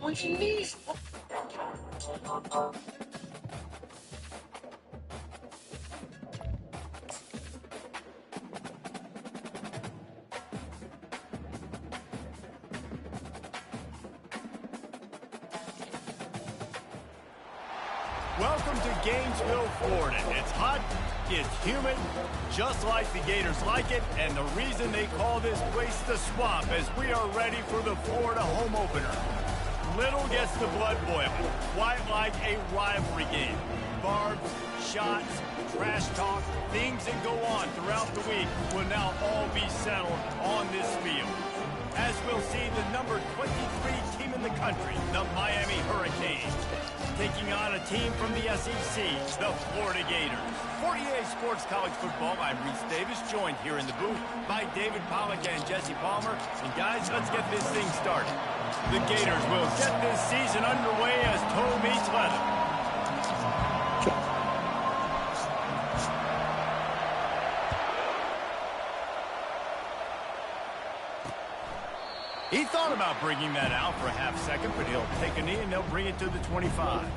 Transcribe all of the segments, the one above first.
what you need. Welcome to Gainesville, Florida. It's hot, it's humid, just like the Gators like it, and the reason they call this place the Swamp is we are ready for the Florida home opener. Little gets the blood boiling, quite like a rivalry game. Barbs, shots, trash talk, things that go on throughout the week will now all be settled on this field. As we'll see the number 23 team in the country, the Miami Hurricanes, taking on a team from the SEC, the Florida Gators. 48 Sports College Football, I'm Reese Davis, joined here in the booth by David Pollack and Jesse Palmer. And guys, let's get this thing started. The Gators will get this season underway as toe meets leather. He thought about bringing that out for a half second, but he'll take a knee and they'll bring it to the 25.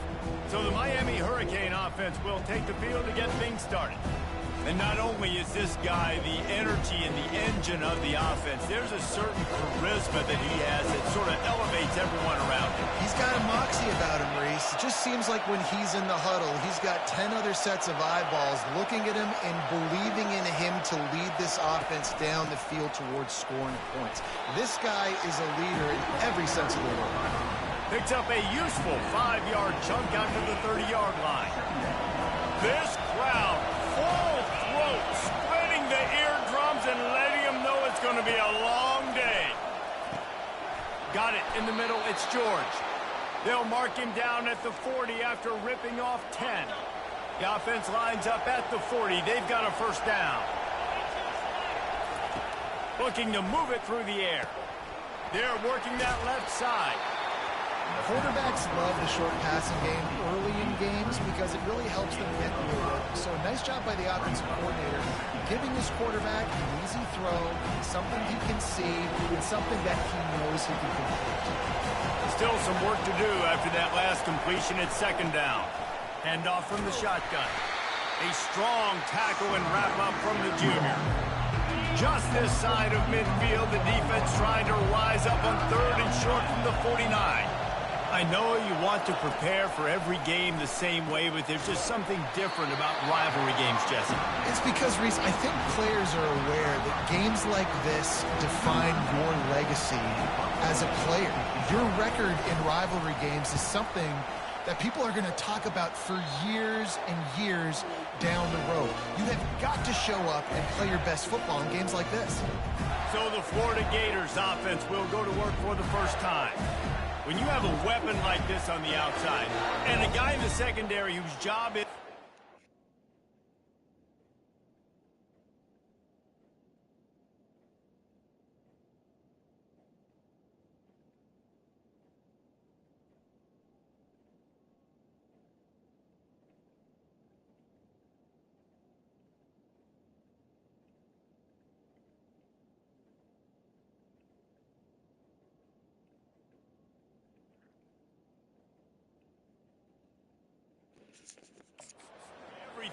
So the Miami Hurricane offense will take the field to get things started. And not only is this guy the energy and the engine of the offense, there's a certain charisma that he has that sort of elevates everyone around him. He's got a moxie about him, Reese. It just seems like when he's in the huddle, he's got 10 other sets of eyeballs looking at him and believing in him to lead this offense down the field towards scoring points. This guy is a leader in every sense of the word. Picks up a useful 5-yard chunk out to the 30-yard line. This crowd full throat, spreading the eardrums and letting them know it's going to be a long day. Got it in the middle. It's George. They'll mark him down at the 40 after ripping off 10. The offense lines up at the 40. They've got a first down. Looking to move it through the air. They're working that left side. Quarterbacks love the short passing game early in games because it really helps them get moving. So a nice job by the offensive coordinator giving his quarterback an easy throw, something he can see, and something that he knows he can complete. Still some work to do after that last completion at second down. Handoff from the shotgun. A strong tackle and wrap-up from the junior. Just this side of midfield, the defense trying to rise up on third and short from the 49. I know you want to prepare for every game the same way, but there's just something different about rivalry games, Jesse. It's because, Reese, I think players are aware that games like this define your legacy as a player. Your record in rivalry games is something that people are going to talk about for years and years down the road. You have got to show up and play your best football in games like this. So the Florida Gators offense will go to work for the first time. When you have a weapon like this on the outside and a guy in the secondary whose job is...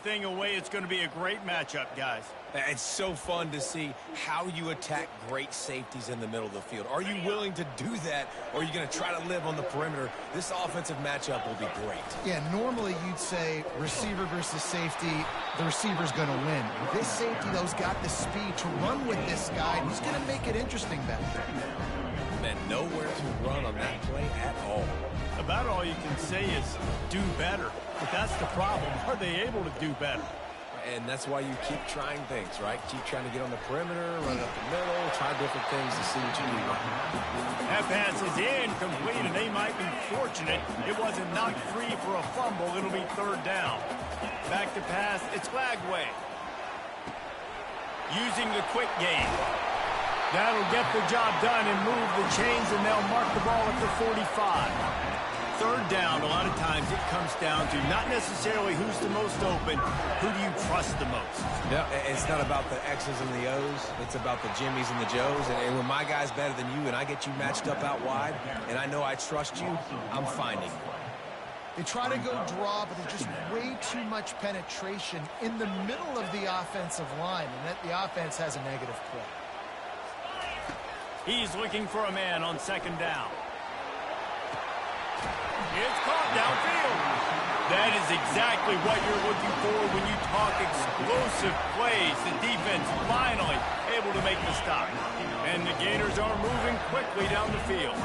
everything away, it's going to be a great matchup, guys. It's so fun to see how you attack great safeties in the middle of the field. Are you willing to do that, or are you going to try to live on the perimeter? This offensive matchup will be great. Yeah, normally you'd say receiver versus safety, the receiver's going to win. This safety, though's got the speed to run with this guy, and he's going to make it interesting back there. Man, nowhere to run on that play at all. About all you can say is do better. But that's the problem. Are they able to do better? And that's why you keep trying things, right? Keep trying to get on the perimeter, run up the middle, try different things to see what you do. That pass is incomplete, and they might be fortunate it wasn't knocked free for a fumble. It'll be third down. Back to pass. It's Flagway. Using the quick game. That'll get the job done and move the chains, and they'll mark the ball at the 45. third down, a lot of times it comes down to not necessarily who's the most open, who do you trust the most? Yeah, it's not about the X's and the O's. It's about the Jimmies and the Joes. And when my guy's better than you and I get you matched up out wide and I know I trust you, I'm finding you. They try to go draw, but there's just way too much penetration in the middle of the offensive line, and that the offense has a negative play. He's looking for a man on second down. It's caught downfield. That is exactly what you're looking for when you talk explosive plays. The defense finally able to make the stop. And the Gators are moving quickly down the field.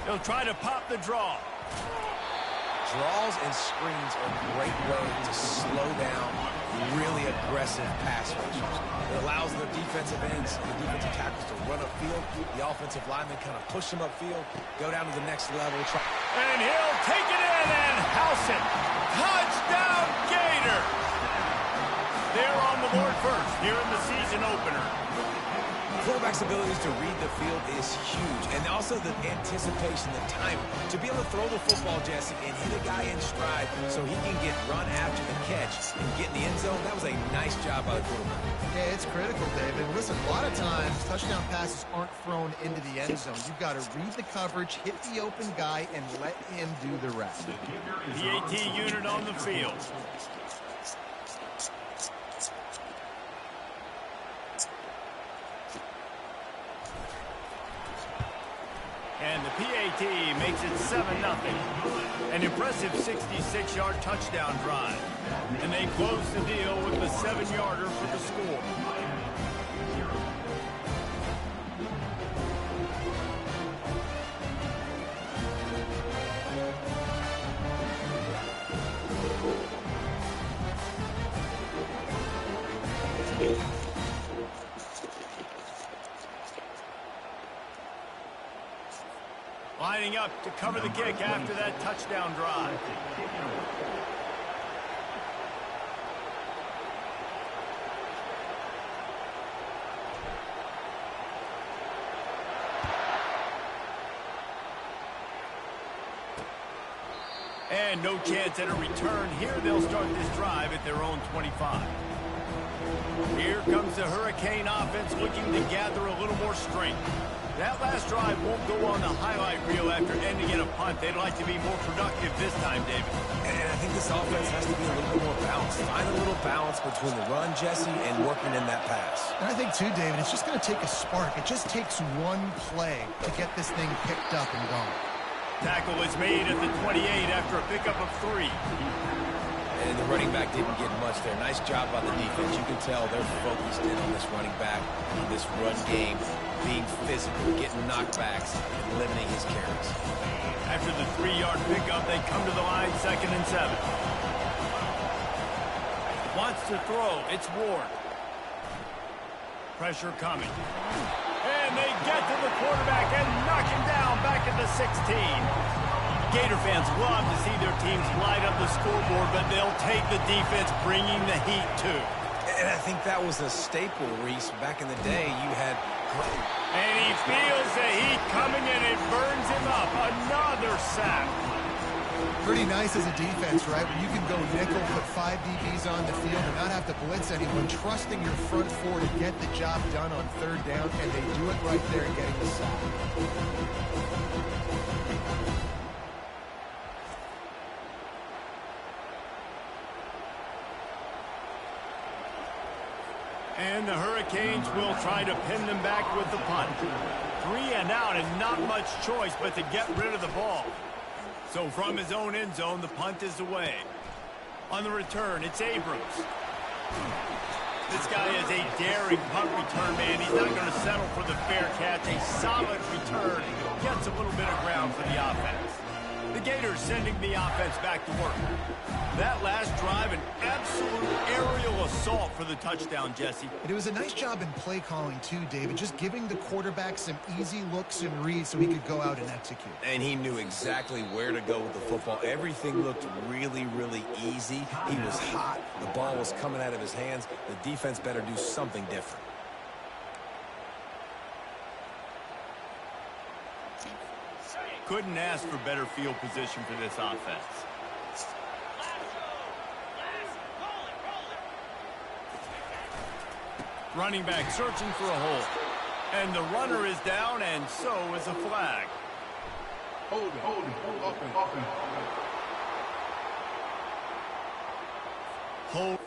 They'll try to pop the draw. Draws and screens are a great way to slow down really aggressive pass rushers. It allows the defensive ends and the defensive tackles to run upfield. The offensive linemen kind of push them upfield, go down to the next level. And he'll take it in and house it. Touchdown, Gator! They're on the board first here in the season opener. Quarterback's abilities to read the field is huge, and also the anticipation, the timing. To be able to throw the football, Jesse, and hit a guy in stride so he can get run after the catch and get in the end zone, that was a nice job by the quarterback. Yeah, it's critical, David. Listen, a lot of times, touchdown passes aren't thrown into the end zone. You've got to read the coverage, hit the open guy, and let him do the rest. PAT unit on the field. And the PAT makes it 7-0. An impressive 66-yard touchdown drive. And they close the deal with the 7-yarder for the score. Lining up to cover the kick after that touchdown drive. And no chance at a return. Here they'll start this drive at their own 25. Here comes the Hurricane offense looking to gather a little more strength. That last drive won't go on the highlight reel after ending in a punt. They'd like to be more productive this time, David. And I think this offense has to be a little bit more balanced. Find a little balance between the run, Jesse, and working in that pass. And I think, too, David, it's just going to take a spark. It just takes one play to get this thing picked up and going. Tackle is made at the 28 after a pickup of 3. And the running back didn't get much there. Nice job by the defense. You can tell they're focused in on this running back, on this run game, being physical, getting knockbacks, and limiting his carries. After the 3-yard pickup, they come to the line, 2nd and 7. Wants to throw. It's Ward. Pressure coming. And they get to the quarterback and knock him down back at the 16. Gator fans love to see their teams light up the scoreboard, but they'll take the defense bringing the heat, too. And I think that was a staple, Reese. Back in the day, you had... And he feels the heat coming, and it burns him up. Another sack. Pretty nice as a defense, right? When you can go nickel, put 5 DBs on the field and not have to blitz anyone, trusting your front four to get the job done on 3rd down, and they do it right there getting the sack. And the Hurricanes will try to pin them back with the punt. 3 and out and not much choice but to get rid of the ball. So from his own end zone, the punt is away. On the return, it's Abrams. This guy is a daring punt return man. He's not going to settle for the fair catch. A solid return. Gets a little bit of ground for the offense. The Gators sending the offense back to work. That last drive, an absolute aerial assault for the touchdown, Jesse. And it was a nice job in play calling, too, David, just giving the quarterback some easy looks and reads so he could go out and execute. And he knew exactly where to go with the football. Everything looked really, really easy. He was hot. The ball was coming out of his hands. The defense better do something different. Couldn't ask for better field position for this offense. Running back searching for a hole. And the runner is down, and so is a flag. Hold it, open. Hold.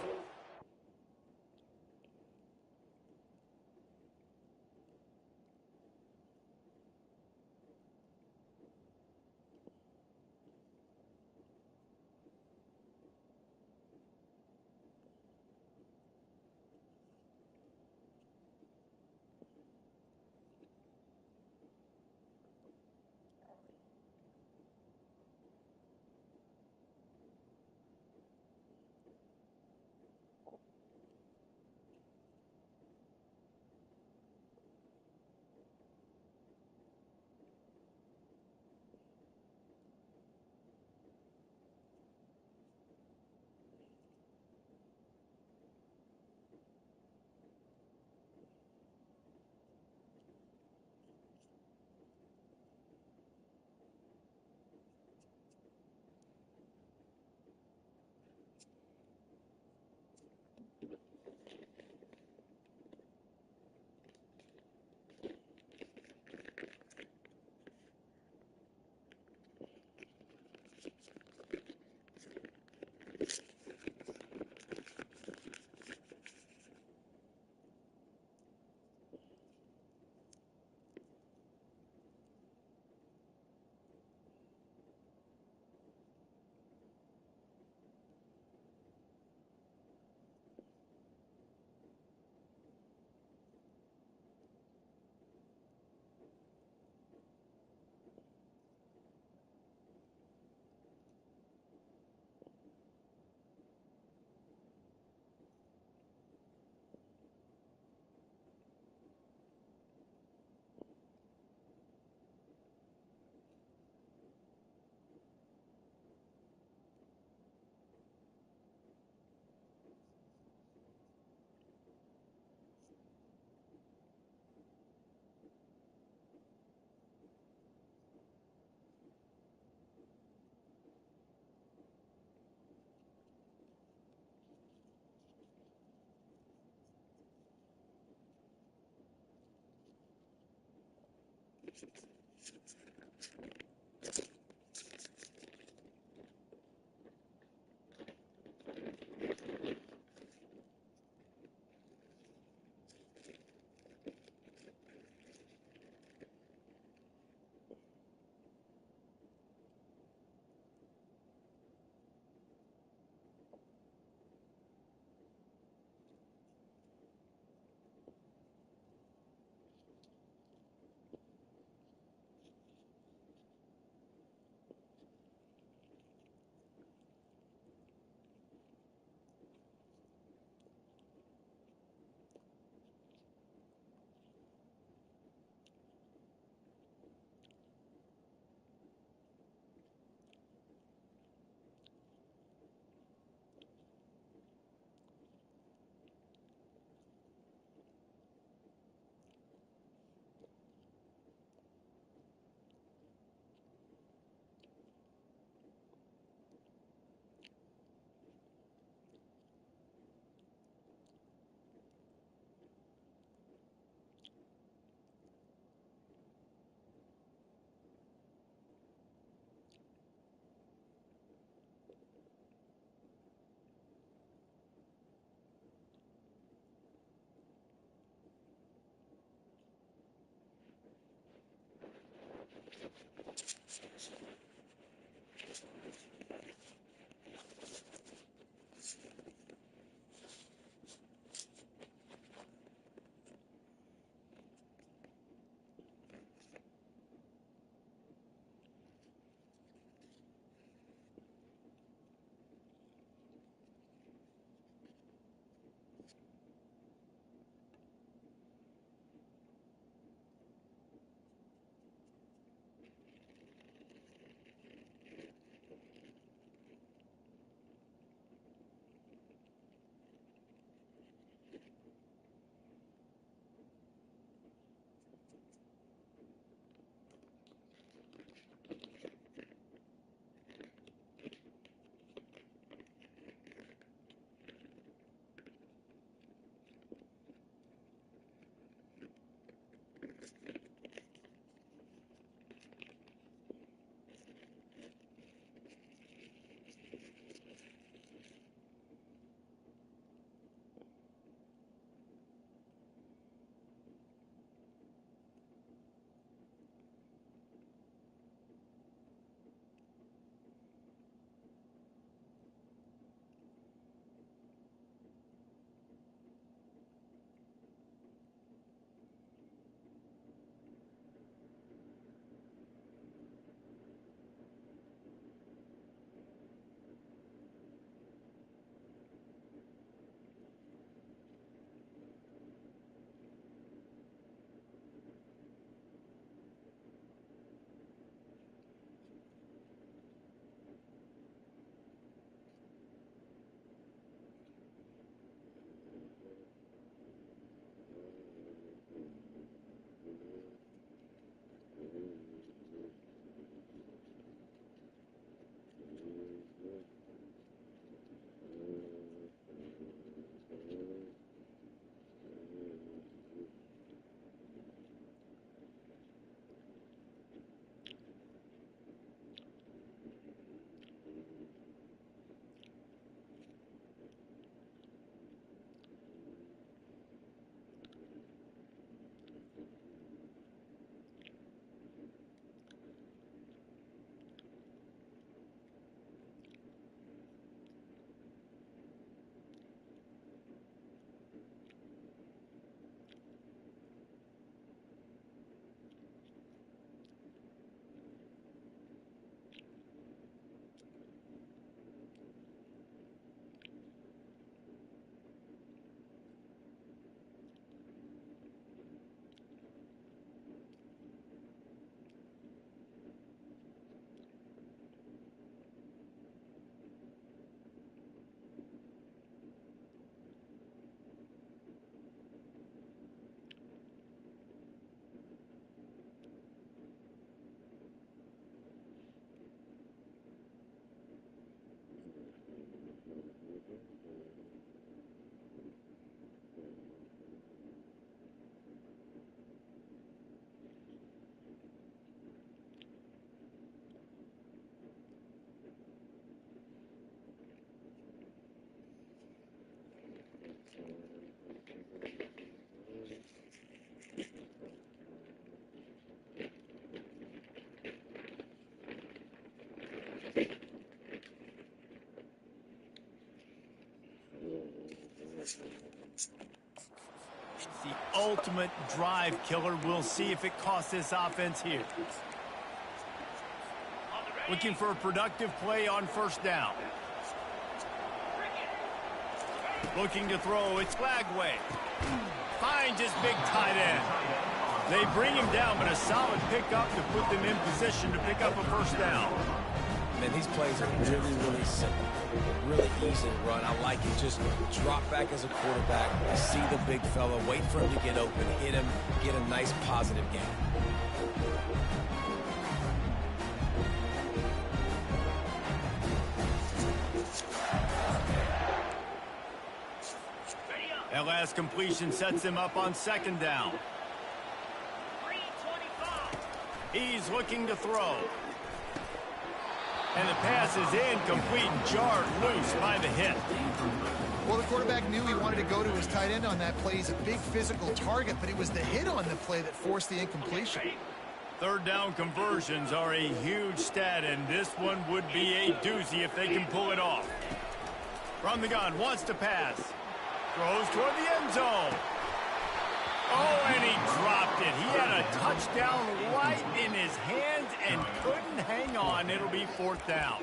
ultimate drive killer. We'll see if it costs this offense here. Looking for a productive play on first down. Looking to throw, it's Lagway. Finds his big tight end. They bring him down, but a solid pickup to put them in position to pick up a first down. Man, these plays are really, really simple. Really easy to run. I like it. Just drop back as a quarterback. See the big fella. Wait for him to get open. Hit him. Get a nice positive gain. That last completion sets him up on second down. He's looking to throw. And the pass is incomplete, jarred loose by the hit. Well, the quarterback knew he wanted to go to his tight end on that play. He's a big physical target, but it was the hit on the play that forced the incompletion. Third down conversions are a huge stat, and this one would be a doozy if they can pull it off. From the gun, wants to pass. Throws toward the end zone. Oh, and he dropped it. He had a touchdown right in his hands and couldn't hang on. It'll be fourth down.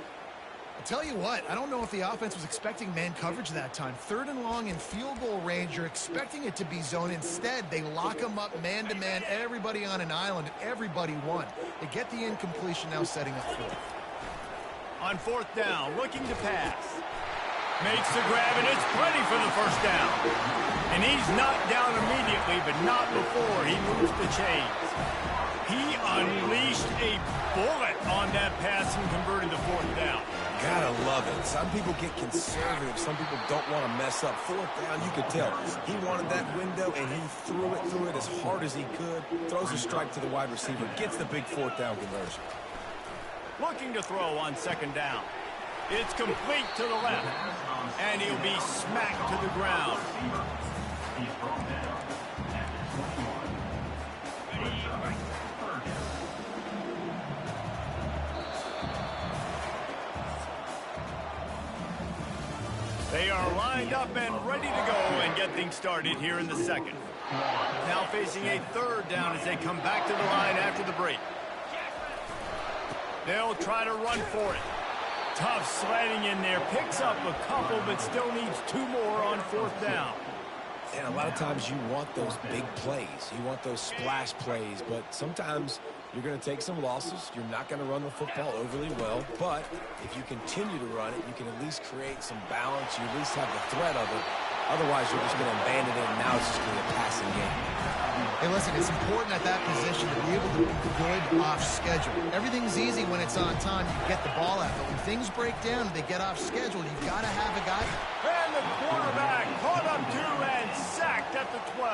I'll tell you what, I don't know if the offense was expecting man coverage that time. Third and long in field goal range, you're expecting it to be zone. Instead, they lock them up man-to-man, everybody on an island, and everybody won. They get the incompletion, now setting up fourth. On fourth down, looking to pass. Makes the grab, and it's plenty for the first down. And he's knocked down immediately, but not before he moves the chains. He unleashed a bullet on that pass and converted the fourth down. Gotta love it. Some people get conservative. Some people don't want to mess up. Fourth down, you could tell. He wanted that window, and he threw it as hard as he could. Throws a strike to the wide receiver. Gets the big fourth down conversion. Looking to throw on second down. It's complete to the left, and he'll be smacked to the ground. They are lined up and ready to go and get things started here in the second. Now facing a third down as they come back to the line after the break. They'll try to run for it. Tough sliding in there, picks up a couple, but still needs two more on fourth down. And a lot of times you want those big plays. You want those splash plays, but sometimes you're going to take some losses. You're not going to run the football overly well, but if you continue to run it, you can at least create some balance. You at least have the threat of it. Otherwise, you're just going to abandon it, and now it's just going to be a passing game. Hey, listen, it's important at that position to be able to be good off schedule. Everything's easy when it's on time. You get the ball out. But when things break down and they get off schedule, you've got to have a guy. And the quarterback caught up to and sacked at the 12.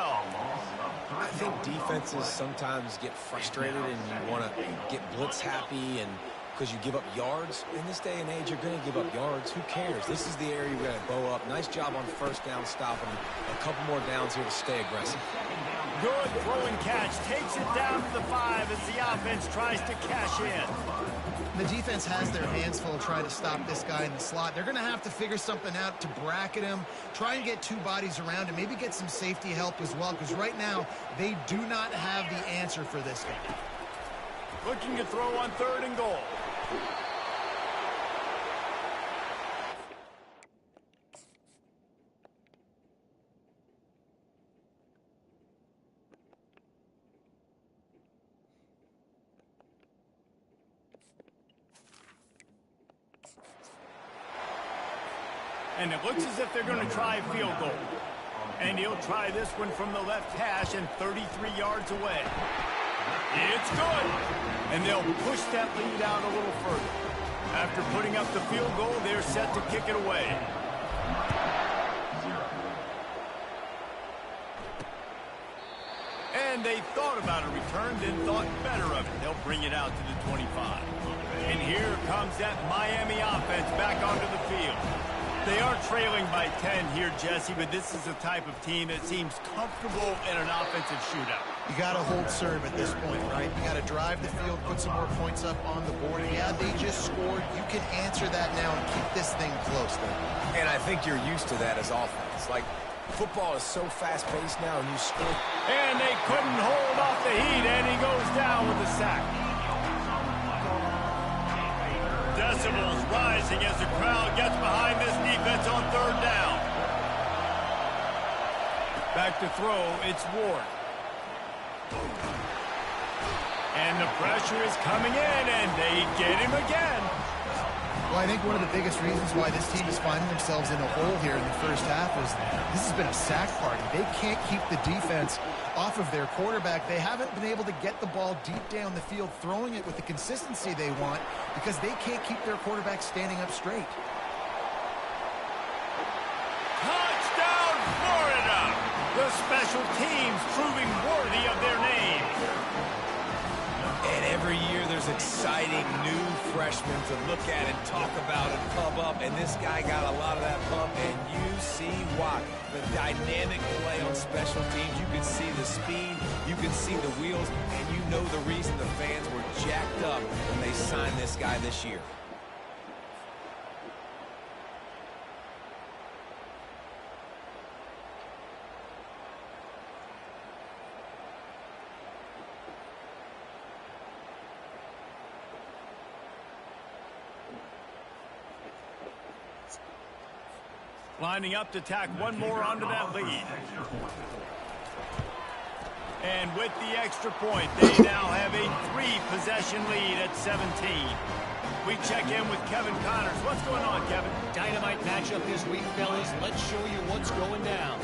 I think defenses sometimes get frustrated and you want to get blitz happy and because you give up yards. In this day and age, you're going to give up yards. Who cares? This is the area you're going to bow up. Nice job on first down, stopping a couple more downs here to stay aggressive. Good throwing catch. Takes it down to the 5 as the offense tries to cash in. The defense has their hands full trying to stop this guy in the slot. They're going to have to figure something out to bracket him, try and get two bodies around him, maybe get some safety help as well, because right now they do not have the answer for this guy. Looking to throw on third and goal. And it looks as if they're going to try a field goal. And he'll try this one from the left hash and 33 yards away. It's good. And they'll push that lead out a little further. After putting up the field goal, they're set to kick it away. And they thought about a return, then thought better of it. They'll bring it out to the 25. And here comes that Miami offense back onto the field. They are trailing by 10 here, Jesse, but this is the type of team that seems comfortable in an offensive shootout. You got to hold serve at this point, right? You got to drive the field, put some more points up on the board. Yeah, they just scored. You can answer that now and keep this thing close, though. And I think you're used to that as offense. Like, football is so fast-paced now, and you score. And they couldn't hold off the heat, and he goes down with the sack. Decibels rising as the crowd gets behind this defense on third down. Back to throw, it's Ward. And the pressure is coming in, and they get him again. Well, I think one of the biggest reasons why this team is finding themselves in a hole here in the first half is this has been a sack party. They can't keep the defense off of their quarterback. They haven't been able to get the ball deep down the field, throwing it with the consistency they want because they can't keep their quarterback standing up straight. Touchdown, Florida! The special teams proving worthy of their name. And every year there's exciting new freshmen to look at and talk about and pump up. And this guy got a lot of that pump, and you see why. The dynamic play on special teams. You can see the speed, you can see the wheels, and you know the reason the fans were jacked up when they signed this guy this year. Lining up to tack one more onto that lead. And with the extra point, they now have a 3-possession lead at 17. We check in with Kevin Connors. What's going on, Kevin? Dynamite matchup this week, fellas. Let's show you what's going down.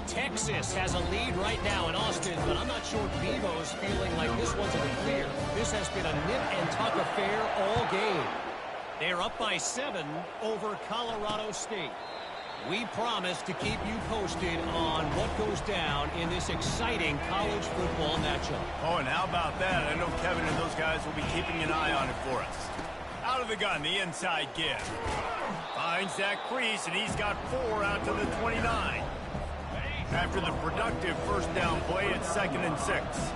Texas has a lead right now in Austin, but I'm not sure Bevo's feeling like this one's in the clear. This has been a nip-and-tuck affair all game. They're up by 7 over Colorado State. We promise to keep you posted on what goes down in this exciting college football matchup. Oh, and how about that? I know Kevin and those guys will be keeping an eye on it for us. Out of the gun, the inside give. Finds that crease, and he's got 4 out to the 29. After the productive first down play, it's 2nd and 6.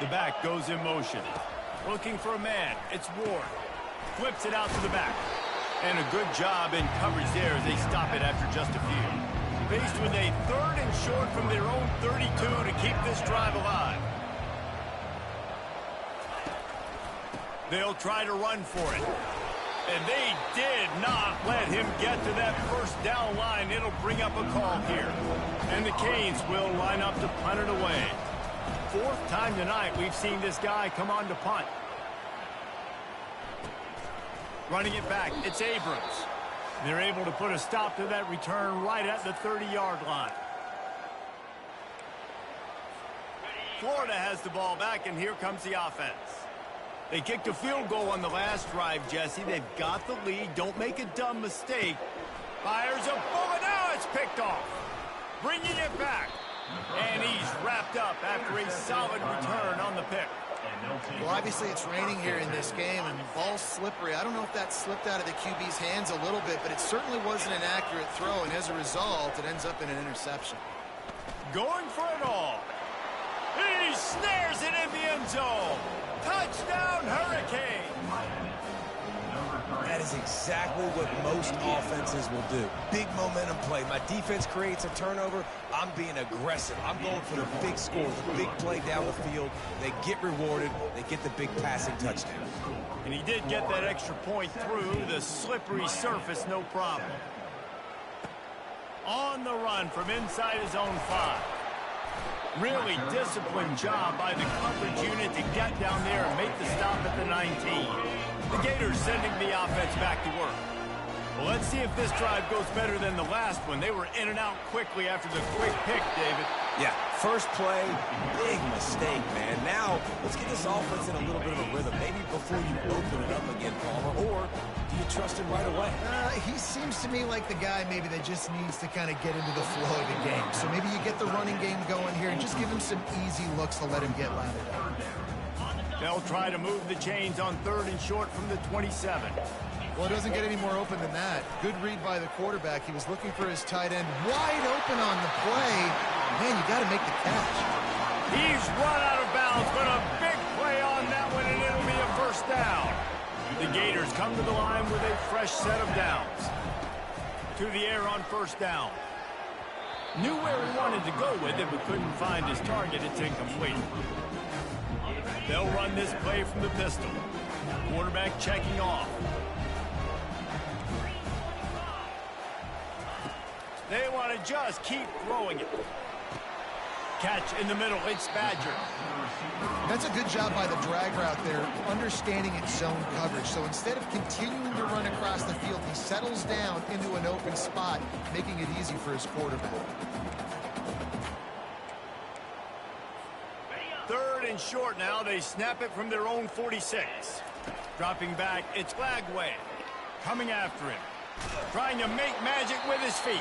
The back goes in motion. Looking for a man. It's Ward. Flips it out to the back. And a good job in coverage there as they stop it after just a few. Faced with a 3rd and short from their own 32 to keep this drive alive. They'll try to run for it. And they did not let him get to that first down line. It'll bring up a call here. And the Canes will line up to punt it away. 4th time tonight we've seen this guy come on to punt. Running it back, it's Abrams. They're able to put a stop to that return right at the 30-yard line. Florida has the ball back, and here comes the offense. They kicked a field goal on the last drive, Jesse. They've got the lead. Don't make a dumb mistake. Fires a bullet. Now it's picked off. Bringing it back. And he's wrapped up after a solid return on the pick. Well, obviously it's raining here in this game, and the ball's slippery. I don't know if that slipped out of the QB's hands a little bit, but it certainly wasn't an accurate throw, and as a result, it ends up in an interception. Going for it all. He snares it in the end zone. Touchdown, Hurricane. That is exactly what most offenses will do. Big momentum play. My defense creates a turnover. I'm being aggressive. I'm going for the big score, the big play down the field. They get rewarded. They get the big passing touchdown. And he did get that extra point through the slippery surface, no problem. On the run from inside his own 5. Really disciplined job by the coverage unit to get down there and make the stop at the 19. The Gators sending the offense back to work. Well, let's see if this drive goes better than the last one. They were in and out quickly after the quick pick, David. Yeah, first play, big mistake, man. Now, let's get this offense in a little bit of a rhythm. Maybe before you open it up again, Palmer, or do you trust him right away? He seems to me like the guy maybe that just needs to kind of get into the flow of the game. So maybe you get the running game going here and just give him some easy looks to let him get lathered up. They'll try to move the chains on 3rd and short from the 27. Well, it doesn't get any more open than that. Good read by the quarterback. He was looking for his tight end wide open on the play. Man, you got to make the catch. He's run out of bounds, but a big play on that one, and it'll be a first down. The Gators come to the line with a fresh set of downs. To the air on first down. Knew where he wanted to go with it, but couldn't find his target. It's incomplete. They'll run this play from the pistol. Quarterback checking off. They want to just keep throwing it. Catch in the middle. It's Badger. That's a good job by the drag route there, understanding its zone coverage. So instead of continuing to run across the field, he settles down into an open spot, making it easy for his quarterback. Third and short now. They snap it from their own 46. Dropping back, it's Lagway. Coming after him. Trying to make magic with his feet.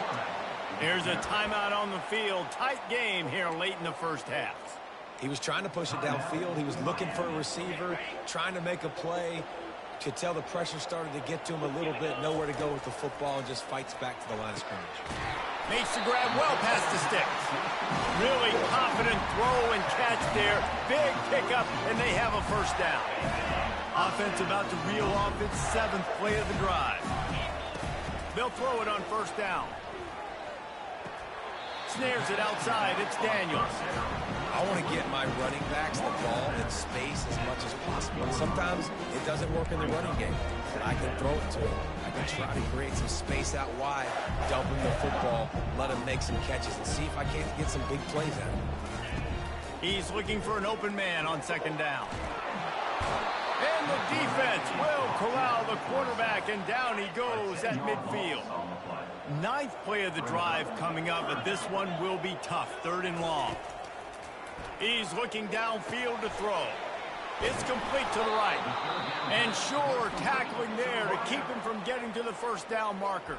Here's a timeout on the field. Tight game here late in the first half. He was trying to push it downfield. He was looking for a receiver, trying to make a play. Could tell the pressure started to get to him a little bit. Nowhere to go with the football, and just fights back to the line of scrimmage. Makes the grab well past the sticks. Really confident throw and catch there. Big pickup, and they have a first down. Offense about to reel off its 7th play of the drive. They'll throw it on first down. Snares it outside. It's Daniels. I want to get my running backs the ball in space as much as possible. And sometimes it doesn't work in the running game, but I can throw it to him. I can try to create some space out wide, dump him the football, let him make some catches, and see if I can't get some big plays out of him. He's looking for an open man on second down. And the defense will corral the quarterback, and down he goes at midfield. 9th play of the drive coming up, but this one will be tough. 3rd and long. He's looking downfield to throw. It's complete to the right. And sure, tackling there to keep him from getting to the first down marker.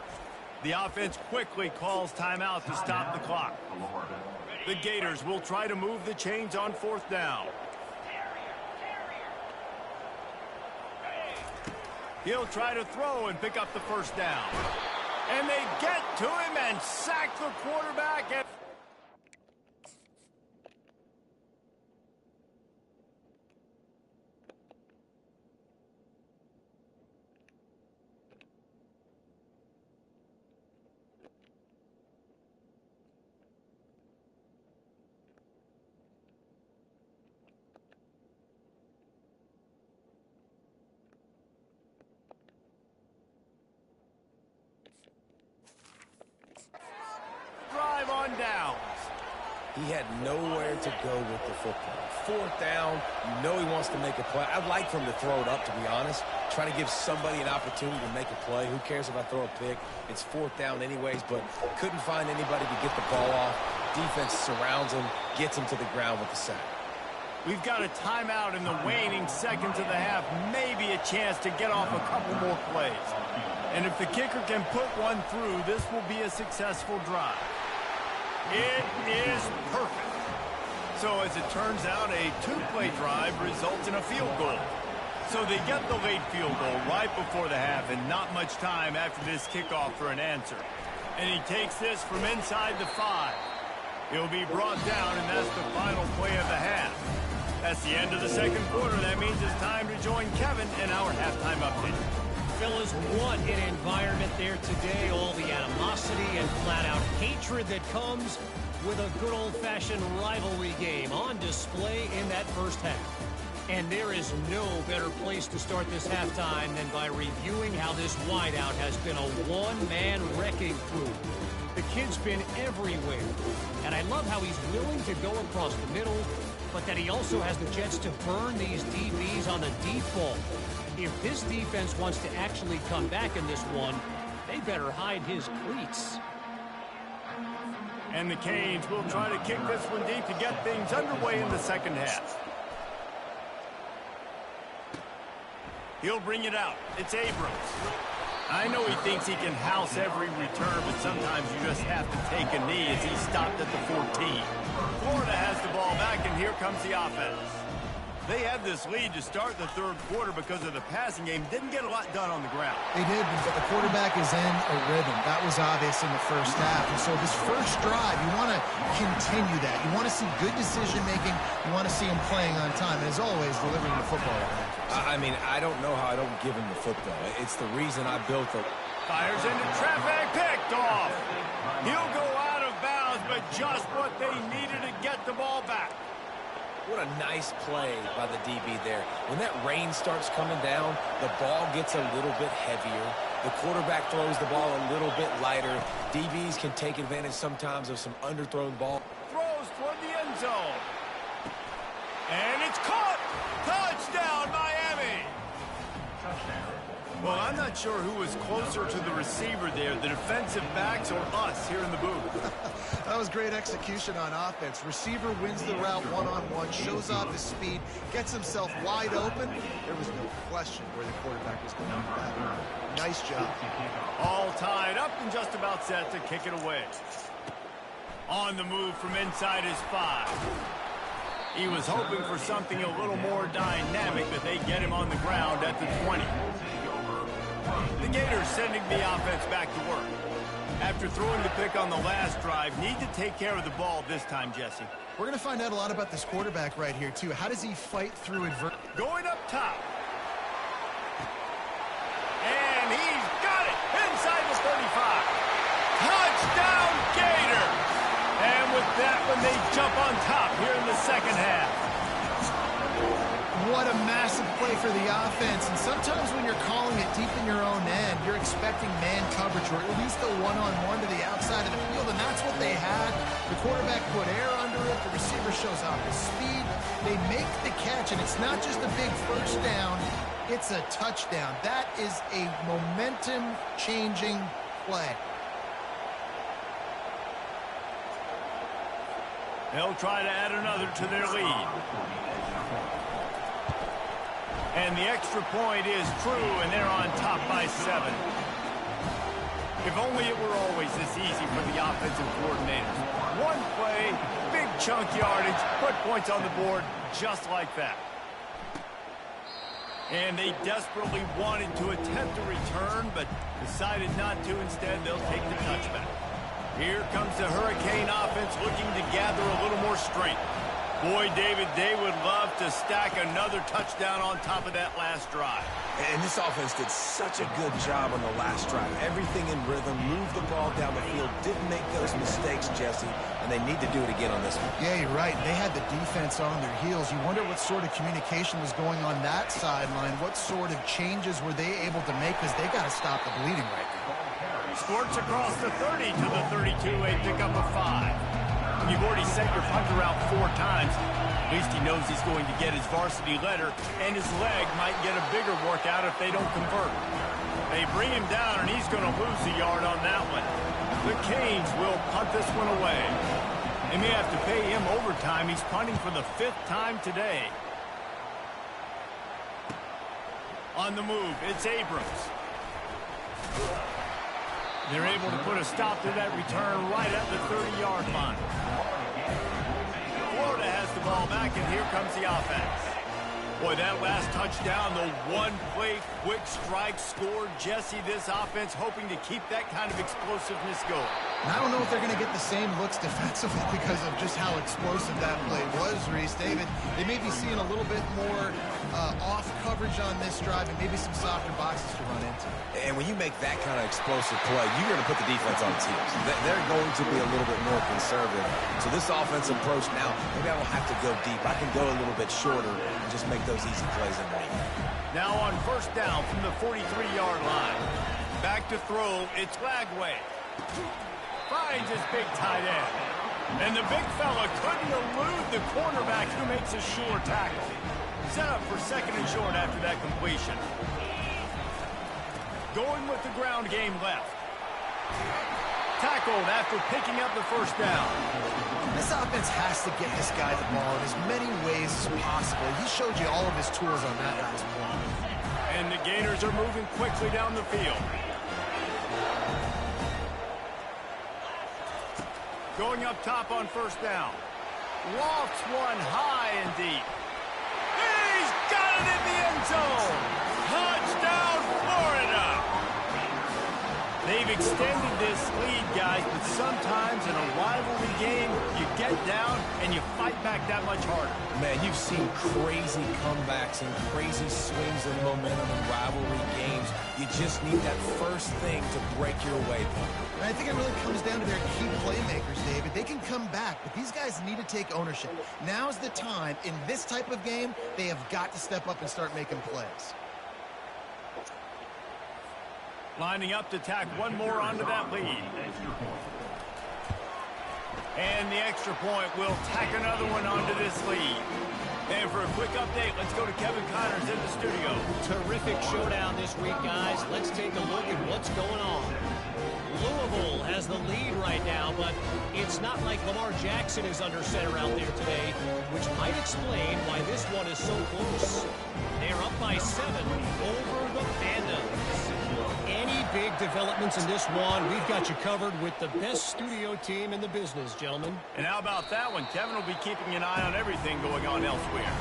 The offense quickly calls timeout to stop the clock. The Gators will try to move the chains on 4th down. He'll try to throw and pick up the first down. And they get to him and sack the quarterback. Drive on downs. He had nowhere to go with the football. 4th down, you know he wants to make a play. I'd like for him to throw it up, to be honest. Try to give somebody an opportunity to make a play. Who cares if I throw a pick? It's 4th down anyways, but couldn't find anybody to get the ball off. Defense surrounds him, gets him to the ground with the sack. We've got a timeout in the waning seconds of the half. Maybe a chance to get off a couple more plays. And if the kicker can put one through, this will be a successful drive. It is perfect. So as it turns out, a 2-play drive results in a field goal. So they get the late field goal right before the half, and not much time after this kickoff for an answer. And he takes this from inside the 5. He'll be brought down, and that's the final play of the half. That's the end of the second quarter. That means it's time to join Kevin in our halftime update. Fellas, what an environment there today. All the animosity and flat-out hatred that comes with a good old-fashioned rivalry game on display in that first half. And there is no better place to start this halftime than by reviewing how this wideout has been a one-man wrecking crew. The kid's been everywhere. And I love how he's willing to go across the middle, but that he also has the jets to burn these DBs on the deep ball. If this defense wants to actually come back in this one, they better hide his cleats. And the Canes will try to kick this one deep to get things underway in the second half. He'll bring it out. It's Abrams. I know he thinks he can house every return, but sometimes you just have to take a knee as he stopped at the 14. Florida has the ball back, and here comes the offense. They had this lead to start the third quarter because of the passing game. Didn't get a lot done on the ground. They did, but the quarterback is in a rhythm. That was obvious in the first half. And so this first drive, you want to continue that. You want to see good decision-making. You want to see him playing on time. And as always, delivering the football. I mean, I don't know how I don't give him the football. It's the reason I built it. Fires into traffic, picked off. He'll go out of bounds, but but just what they needed to get the ball back. What a nice play by the DB there. When that rain starts coming down, the ball gets a little bit heavier. The quarterback throws the ball a little bit lighter. DBs can take advantage sometimes of some underthrown ball. Throws toward the end zone. And it's caught! Touchdown, Miami! Well, I'm not sure who was closer to the receiver there, the defensive backs or us here in the booth. That was great execution on offense. Receiver wins the route one-on-one, shows off his speed, gets himself wide open. There was no question where the quarterback was going with that. Nice job. All tied up and just about set to kick it away. On the move from inside his 5. He was hoping for something a little more dynamic, but they get him on the ground at the 20. The Gators sending the offense back to work. After throwing the pick on the last drive, need to take care of the ball this time, Jesse. We're going to find out a lot about this quarterback right here, too. How does he fight through adversity? Going up top. And he's got it inside the 35. Touchdown, Gators! And with that one, they jump on top here in the second half. What a massive play for the offense. And sometimes when you're calling it deep in your own end, you're expecting man coverage or at least a one-on-one to the outside of the field, and that's what they had. The quarterback put air under it. The receiver shows off his speed. They make the catch, and it's not just a big first down. It's a touchdown. That is a momentum-changing play. They'll try to add another to their lead. And the extra point is true, and they're on top by 7. If only it were always this easy for the offensive coordinators. One play, big chunk yardage, put points on the board just like that. And they desperately wanted to attempt a return, but decided not to. Instead, they'll take the touchback. Here comes the Hurricane offense looking to gather a little more strength. Boy, David, they would love to stack another touchdown on top of that last drive. And this offense did such a good job on the last drive. Everything in rhythm, moved the ball down the field, didn't make those mistakes, Jesse, and they need to do it again on this one. Yeah, you're right. They had the defense on their heels. You wonder what sort of communication was going on that sideline. What sort of changes were they able to make, because they got to stop the bleeding right now. Squirts across the 30 to the 32, a pickup of 5. You've already sent your punter out 4 times. At least he knows he's going to get his varsity letter, and his leg might get a bigger workout if they don't convert. They bring him down, and he's going to lose a yard on that one. The Canes will punt this one away. They may have to pay him overtime. He's punting for the 5th time today. On the move, it's Abrams. They're able to put a stop to that return right at the 30-yard line. Florida has the ball back, and here comes the offense. Boy, that last touchdown, the one-play quick strike score. Jesse, this offense hoping to keep that kind of explosiveness going. And I don't know if they're going to get the same looks defensively because of just how explosive that play was, Reese. David, they may be seeing a little bit more off coverage on this drive and maybe some softer boxes to run into. And when you make that kind of explosive play, you're going to put the defense on its heels. They're going to be a little bit more conservative. So this offensive approach now, maybe I don't have to go deep. I can go a little bit shorter and just make those easy plays underneath. Now on first down from the 43-yard line. Back to throw, it's Lagway. Finds his big tight end. And the big fella couldn't elude the cornerback who makes a sure tackle. Set up for 2nd and short after that completion. Going with the ground game left. Tackled after picking up the first down. This offense has to get this guy the ball in as many ways as possible. He showed you all of his tools on that last play. And the Gators are moving quickly down the field. Going up top on first down. Lofts one high and deep. He's got it in the end zone. Touchdown, Florida. They've extended this lead, guys, but sometimes in a rivalry game, you get down and you fight back that much harder. Man, you've seen crazy comebacks and crazy swings of momentum in rivalry games. You just need that first thing to break your way. And I think it really comes down to their key playmakers, David. They can come back, but these guys need to take ownership. Now's the time. In this type of game, they have got to step up and start making plays. Lining up to tack one more onto that lead. And the extra point will tack another one onto this lead. And for a quick update, let's go to Kevin Connors in the studio. Terrific showdown this week, guys. Let's take a look at what's going on. Louisville has the lead right now, but it's not like Lamar Jackson is under center out there today, which might explain why this one is so close. They're up by 7 over the Pandas. Any big developments in this one, we've got you covered with the best studio team in the business, gentlemen. And how about that one? Kevin will be keeping an eye on everything going on elsewhere.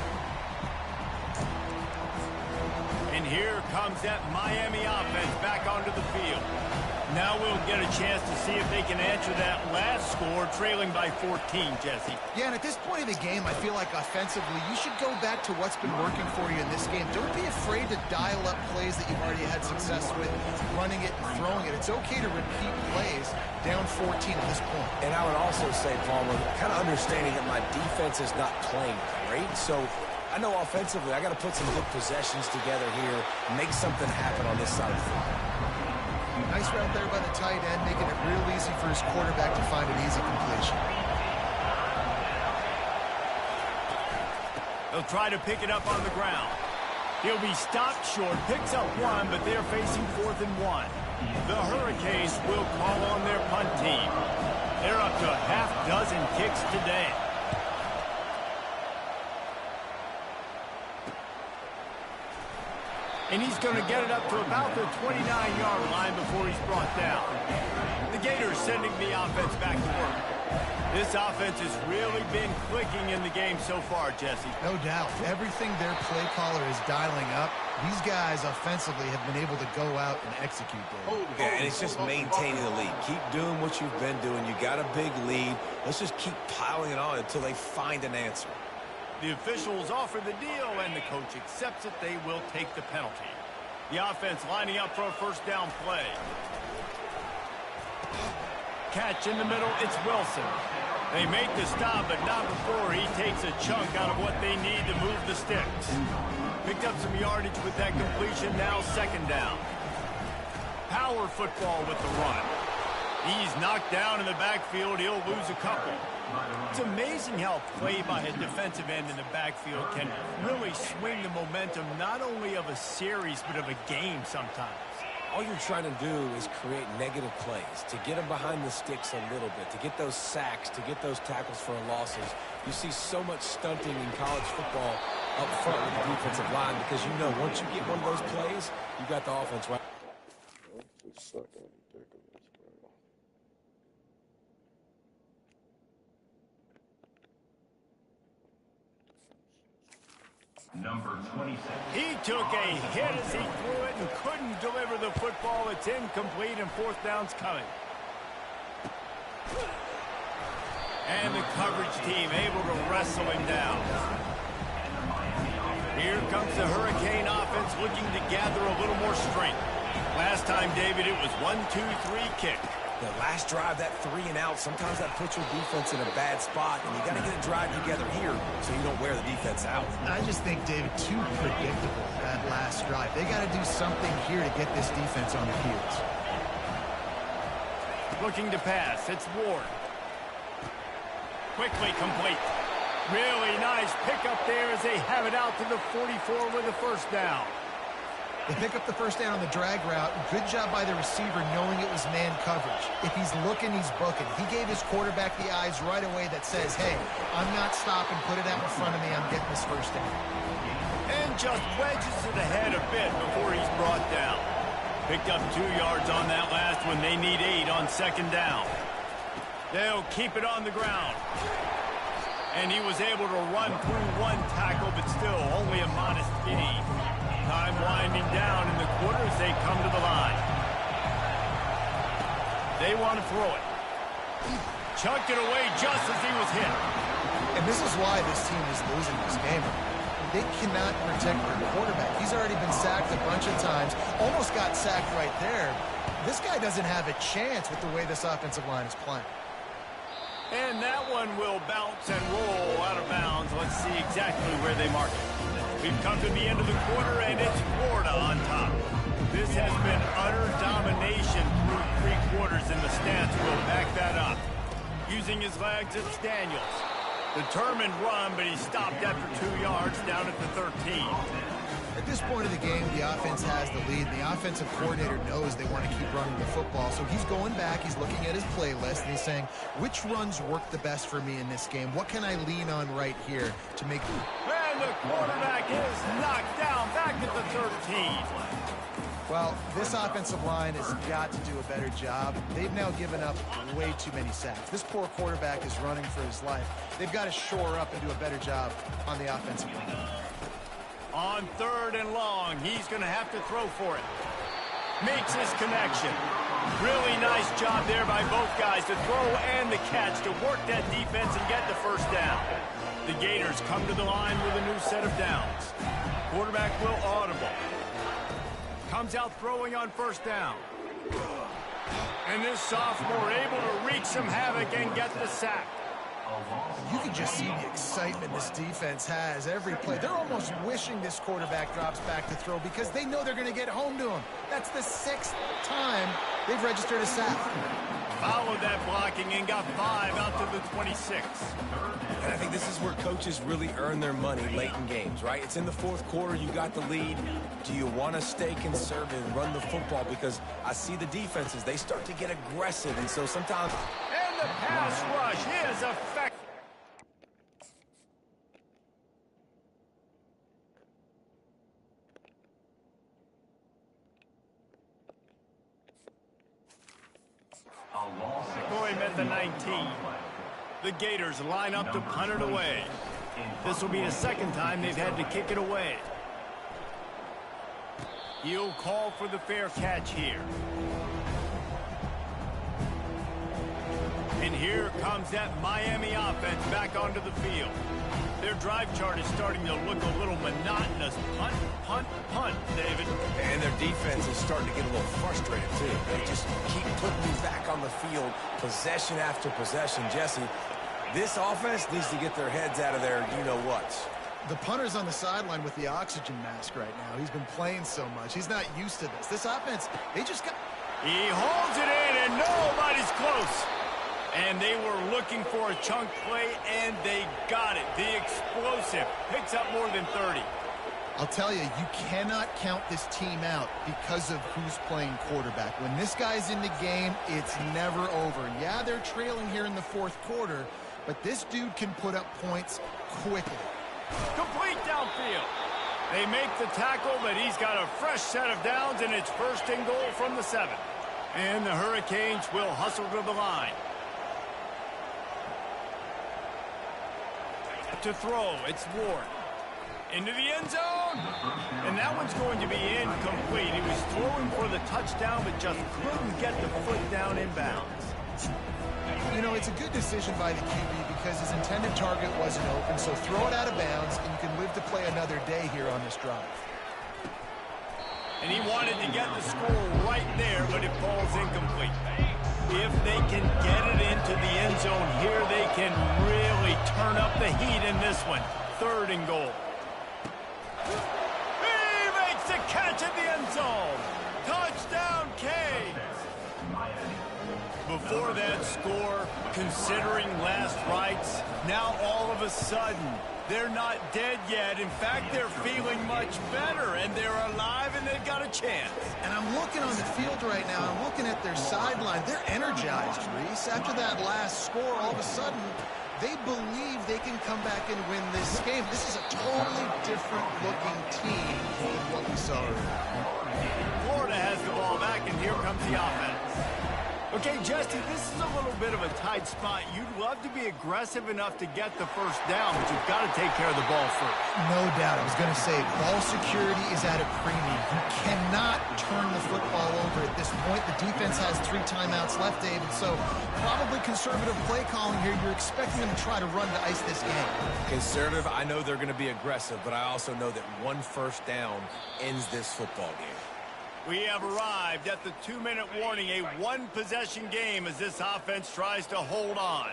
And here comes that Miami offense back onto the field. Now we'll get a chance to see if they can answer that last score, trailing by 14, Jesse. Yeah, and at this point in the game, I feel like offensively, you should go back to what's been working for you in this game. Don't be afraid to dial up plays that you've already had success with, running it and throwing it. It's okay to repeat plays down 14 at this point. And I would also say, Palmer, kind of understanding that my defense is not playing great, so I know offensively I got to put some good possessions together here, make something happen on this side of the football. Nice route there by the tight end, making it real easy for his quarterback to find an easy completion. They'll try to pick it up on the ground. He'll be stopped short, picks up one, but they're facing 4th and 1. The Hurricanes will call on their punt team. They're up to half dozen kicks today. And he's going to get it up to about the 29-yard line before he's brought down. The Gators sending the offense back to work. This offense has really been clicking in the game so far, Jesse. No doubt. Everything their play caller is dialing up, these guys offensively have been able to go out and execute there. Yeah, and it's just maintaining the lead. Keep doing what you've been doing. You got a big lead. Let's just keep piling it on until they find an answer. The officials offer the deal, and the coach accepts it. They will take the penalty. The offense lining up for a first down play. Catch in the middle, it's Wilson. They make the stop, but not before he takes a chunk out of what they need to move the sticks. Picked up some yardage with that completion, now 2nd down. Power football with the run. He's knocked down in the backfield. He'll lose a couple. It's amazing how play by a defensive end in the backfield can really swing the momentum not only of a series but of a game sometimes. All you're trying to do is create negative plays, to get them behind the sticks a little bit, to get those sacks, to get those tackles for losses. You see so much stunting in college football up front with the defensive line because you know once you get one of those plays, you got the offense right. Number 26. He took a hit as he threw it and couldn't deliver the football. It's incomplete and 4th down's coming. And the coverage team able to wrestle him down. Here comes the Hurricane offense looking to gather a little more strength. Last time, David, it was 1-2-3 kick. The last drive, that 3 and out, sometimes that puts your defense in a bad spot, and you got to get a drive together here so you don't wear the defense out. I just think, David, too predictable, that last drive. They got to do something here to get this defense on the heels. Looking to pass, it's Ward. Quickly complete. Really nice pickup there as they have it out to the 44 with a first down. They pick up the first down on the drag route. Good job by the receiver knowing it was man coverage. If he's looking, he's booking. He gave his quarterback the eyes right away that says, hey, I'm not stopping. Put it out in front of me. I'm getting this first down. And just wedges it ahead a bit before he's brought down. Picked up 2 yards on that last one. They need 8 on 2nd down. They'll keep it on the ground. And he was able to run through 1 tackle, but still only a modest gain. Time winding down in the quarter as they come to the line. They want to throw it. Chucked it away just as he was hit. And this is why this team is losing this game. They cannot protect their quarterback. He's already been sacked a bunch of times. Almost got sacked right there. This guy doesn't have a chance with the way this offensive line is playing. And that one will bounce and roll out of bounds. Let's see exactly where they mark it. We've come to the end of the quarter, and it's Florida on top. This has been utter domination through 3 quarters, and the stats will back that up. Using his legs, it's Daniels. Determined run, but he stopped after 2 yards down at the 13. At this point of the game, the offense has the lead. The offensive coordinator knows they want to keep running the football, so he's going back, he's looking at his playlist, and he's saying, which runs work the best for me in this game? What can I lean on right here to make... And the quarterback is knocked down back at the 13. Well, this offensive line has got to do a better job. They've now given up way too many sacks. This poor quarterback is running for his life. They've got to shore up and do a better job on the offensive line. On 3rd and long, he's going to have to throw for it. Makes his connection. Really nice job there by both guys to throw and the catch to work that defense and get the first down. The Gators come to the line with a new set of downs. Quarterback will audible. Comes out throwing on 1st down. And this sophomore able to wreak some havoc and get the sack. You can just see the excitement this defense has every play. They're almost wishing this quarterback drops back to throw because they know they're going to get home to him. That's the 6th time they've registered a sack. Followed that blocking and got 5 out to the 26. And I think this is where coaches really earn their money late in games, right? It's in the 4th quarter, you got the lead. Do you want to stay conservative and run the football? Because I see the defenses, they start to get aggressive, and so sometimes... And the pass rush is effective. Going at the 19. The Gators line up to punt it away. This will be the 2nd time they've had to kick it away. He'll call for the fair catch here. And here comes that Miami offense back onto the field. Their drive chart is starting to look a little monotonous. Punt, punt, punt, David. And their defense is starting to get a little frustrated, too. They just keep putting you back on the field, possession after possession. Jesse, this offense needs to get their heads out of their you-know-whats. The punter's on the sideline with the oxygen mask right now. He's been playing so much. He's not used to this. This offense, they just got... He holds it in, and nobody's close. And they were looking for a chunk play, and they got it. The explosive picks up more than 30. I'll tell you, you cannot count this team out because of who's playing quarterback. When this guy's in the game, it's never over. And yeah, they're trailing here in the 4th quarter, but this dude can put up points quickly. Complete downfield. They make the tackle, but he's got a fresh set of downs, and it's 1st and goal from the 7. And the Hurricanes will hustle to the line. To throw, it's Ward. Into the end zone. And that one's going to be incomplete. He was throwing for the touchdown, but just couldn't get the foot down in bounds. You know, it's a good decision by the QB because his intended target wasn't open, so throw it out of bounds, and you can live to play another day here on this drive. And he wanted to get the score right there, but it falls incomplete. If they can get it into the end zone here, they can really turn up the heat in this one. 3rd and goal. He makes the catch in the end zone. Touchdown, Canes. Before that score, considering last rites, now all of a sudden, they're not dead yet. In fact, they're feeling much better, and they're alive, and they've got a chance. And I'm looking on the field right now. I'm looking at their sideline. They're energized, Reese. After that last score, all of a sudden, they believe they can come back and win this game. This is a totally different-looking team than what we saw earlier. Florida has the ball back, and here comes the offense. Okay, Jesse, this is a little bit of a tight spot. You'd love to be aggressive enough to get the first down, but you've got to take care of the ball first. No doubt. I was going to say, ball security is at a premium. You cannot turn the football over at this point. The defense has 3 timeouts left, David, so probably conservative play calling here. You're expecting them to try to run to ice this game. Conservative, I know they're going to be aggressive, but I also know that 1 first down ends this football game. We have arrived at the 2-minute warning, a 1-possession game as this offense tries to hold on.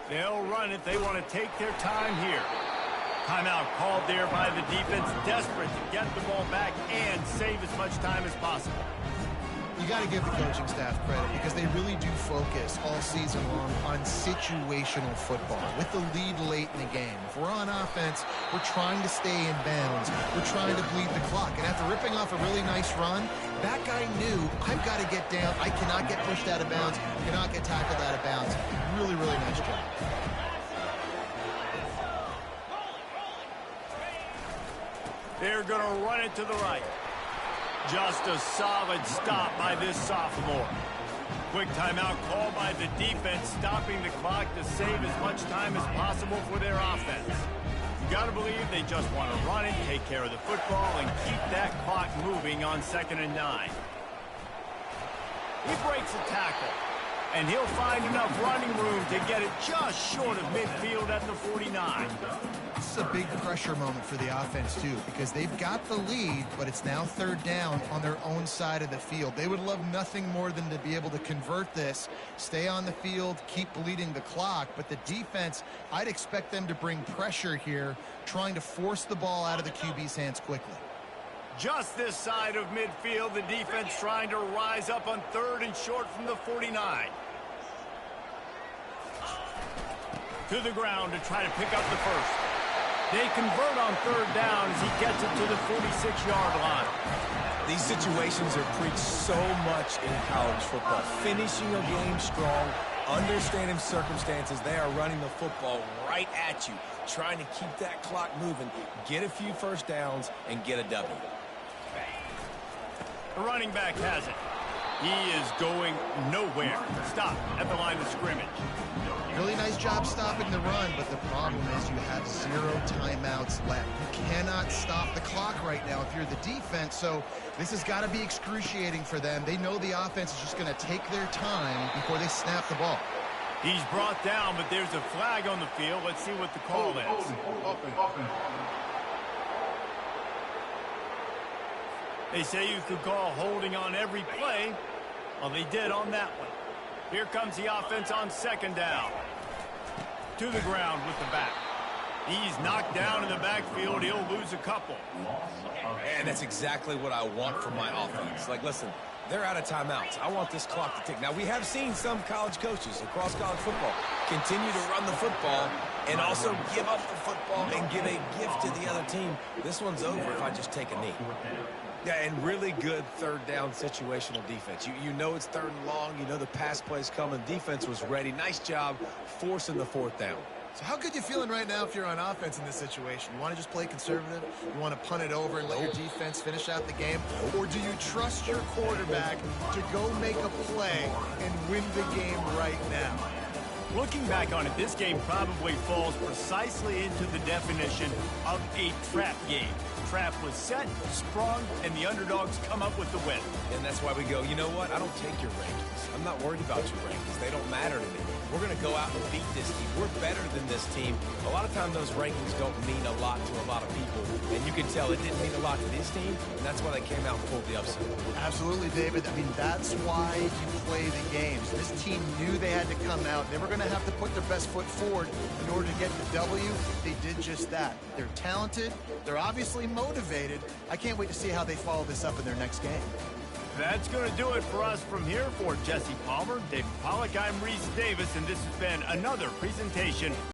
They'll run it. They want to take their time here. Timeout called there by the defense, desperate to get the ball back and save as much time as possible. You got to give the coaching staff credit because they really do focus all season long on situational football with the lead late in the game. If we're on offense, we're trying to stay in bounds. We're trying to bleed the clock. And after ripping off a really nice run, that guy knew, I've got to get down. I cannot get pushed out of bounds. Cannot get tackled out of bounds. Really, really nice job. They're going to run it to the right. Just a solid stop by this sophomore. Quick timeout called by the defense, stopping the clock to save as much time as possible for their offense. You got to believe they just want to run it, take care of the football, and keep that clock moving on 2nd and 9. He breaks a tackle, and he'll find enough running room to get it just short of midfield at the 49. This is a big pressure moment for the offense, too, because they've got the lead, but it's now 3rd down on their own side of the field. They would love nothing more than to be able to convert this, stay on the field, keep bleeding the clock. But the defense, I'd expect them to bring pressure here, trying to force the ball out of the QB's hands quickly. Just this side of midfield, the defense trying to rise up on 3rd and short from the 49. To the ground to try to pick up the first. They convert on 3rd down as he gets it to the 46-yard line. These situations are preached so much in college football. Finishing a game strong, understanding circumstances. They are running the football right at you, trying to keep that clock moving, get a few first downs, and get a W. The running back has it. He is going nowhere. Stop at the line of scrimmage. Really nice job stopping the run, but the problem is you have 0 timeouts left. You cannot stop the clock right now if you're the defense, so this has got to be excruciating for them. They know the offense is just going to take their time before they snap the ball. He's brought down, but there's a flag on the field. Let's see what the call is. They say you could call holding on every play. Well, they did on that one. Here comes the offense on 2nd down. To the ground with the back. He's knocked down in the backfield. He'll lose a couple. And that's exactly what I want from my offense. Like, listen, they're out of timeouts. I want this clock to tick. Now, we have seen some college coaches across college football continue to run the football and also give up the football and give a gift to the other team. This one's over if I just take a knee. Yeah, and really good 3rd down situational defense. You know it's 3rd and long. You know the pass play's coming. Defense was ready. Nice job forcing the 4th down. So how good you feeling right now if you're on offense in this situation? You want to just play conservative? You want to punt it over and let your defense finish out the game? Or do you trust your quarterback to go make a play and win the game right now? Looking back on it, this game probably falls precisely into the definition of a trap game. Trap was set, sprung, and the underdogs come up with the win. And that's why we go, you know what? I don't take your rankings. I'm not worried about your rankings. They don't matter to me. We're going to go out and beat this team. We're better than this team. A lot of times those rankings don't mean a lot to a lot of people. And you can tell it didn't mean a lot to this team. And that's why they came out and pulled the upset. Absolutely, David. I mean, that's why you play the games. This team knew they had to come out. They were going to have to put their best foot forward in order to get the W. They did just that. They're talented. They're obviously motivated. I can't wait to see how they follow this up in their next game. That's going to do it for us from here. For Jesse Palmer, David Pollack, I'm Reese Davis, and this has been another presentation